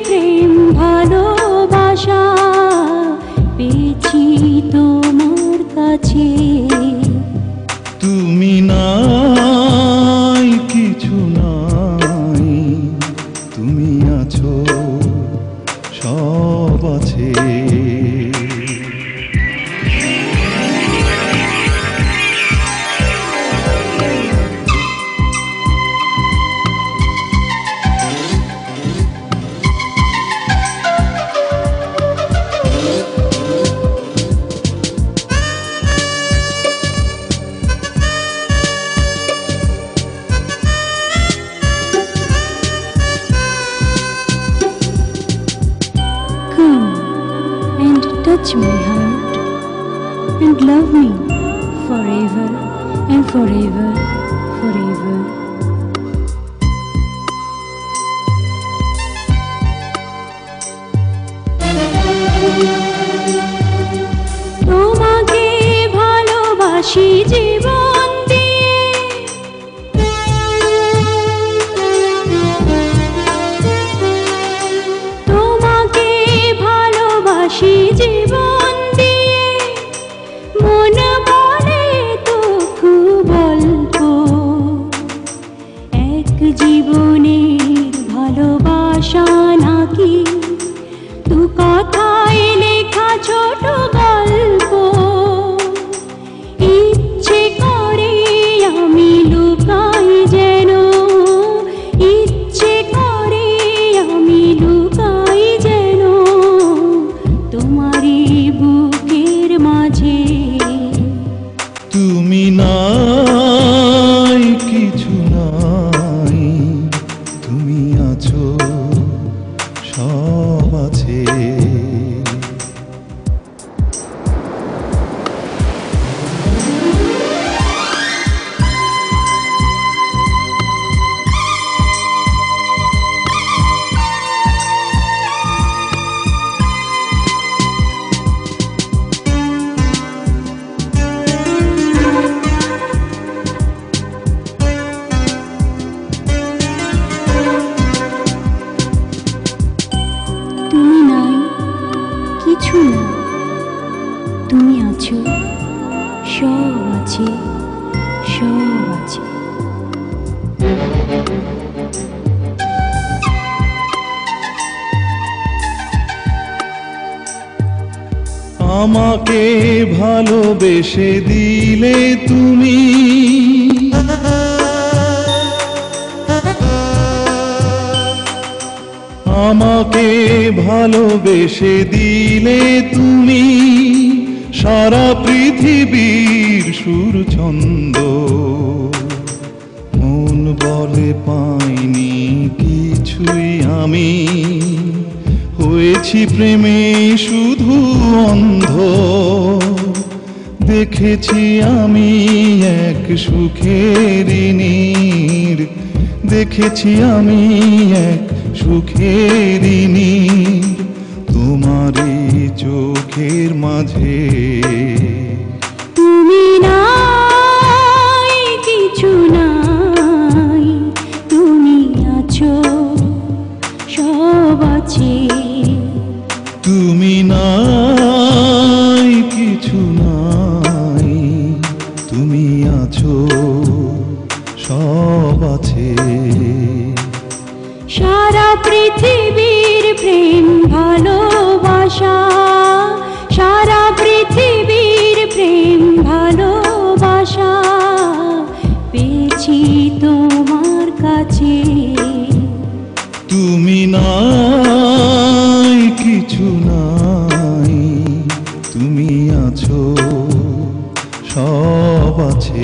প্রেম ভালোবাসা পেয়েছি তোমার কাছে। তুমি নাই কিছু নাই, তুমি আছো সব আছে। Touch my heart and love me forever and forever, forever. তোমাকে ভালোবাসি জীবন দিয়ে, তোমাকে ভালোবাসি জীবন দিয়ে, মন বলে তো খুব অল্প, এক জীবনের ভালোবাসা নাকি দু কথায় লেখা ছোট গল্প। ইচ্ছে করে আমি লুকাই যেন, ইচ্ছে করে আমি লুকাই যেন তোমারই বুকের মাঝে। তুমি নাই কিছু নাই, তুমি আছো সব আছে। তুমি নাই কিছু না, তুমি আছো সব আছে, সব আছে। আমাকে ভালোবেসে দিলে তুমি, আমাকে ভালোবেসে দিলে তুমি, সারা পৃথিবীর সুর ছন্দ। মন বলে পাইনি কিছুই আমি, হয়েছি প্রেমে শুধু অন্ধ। দেখেছি আমি এক সুখের নীড়, দেখেছি আমি এক সুখের নীড় তোমারই চোখের মাঝে। তুমি নাই কিছু নাই, তুমি আছো সব আছে। তুমি নাই কিছু নাই, তুমি আছো সব আছে। সারা পৃথিবীর প্রেম ভালোবাসা, সারা পৃথিবীর প্রেম ভালোবাসা পেয়েছি তোমার কাছে। তুমি নাই কিছু নাই, তুমি আছো সব আছে।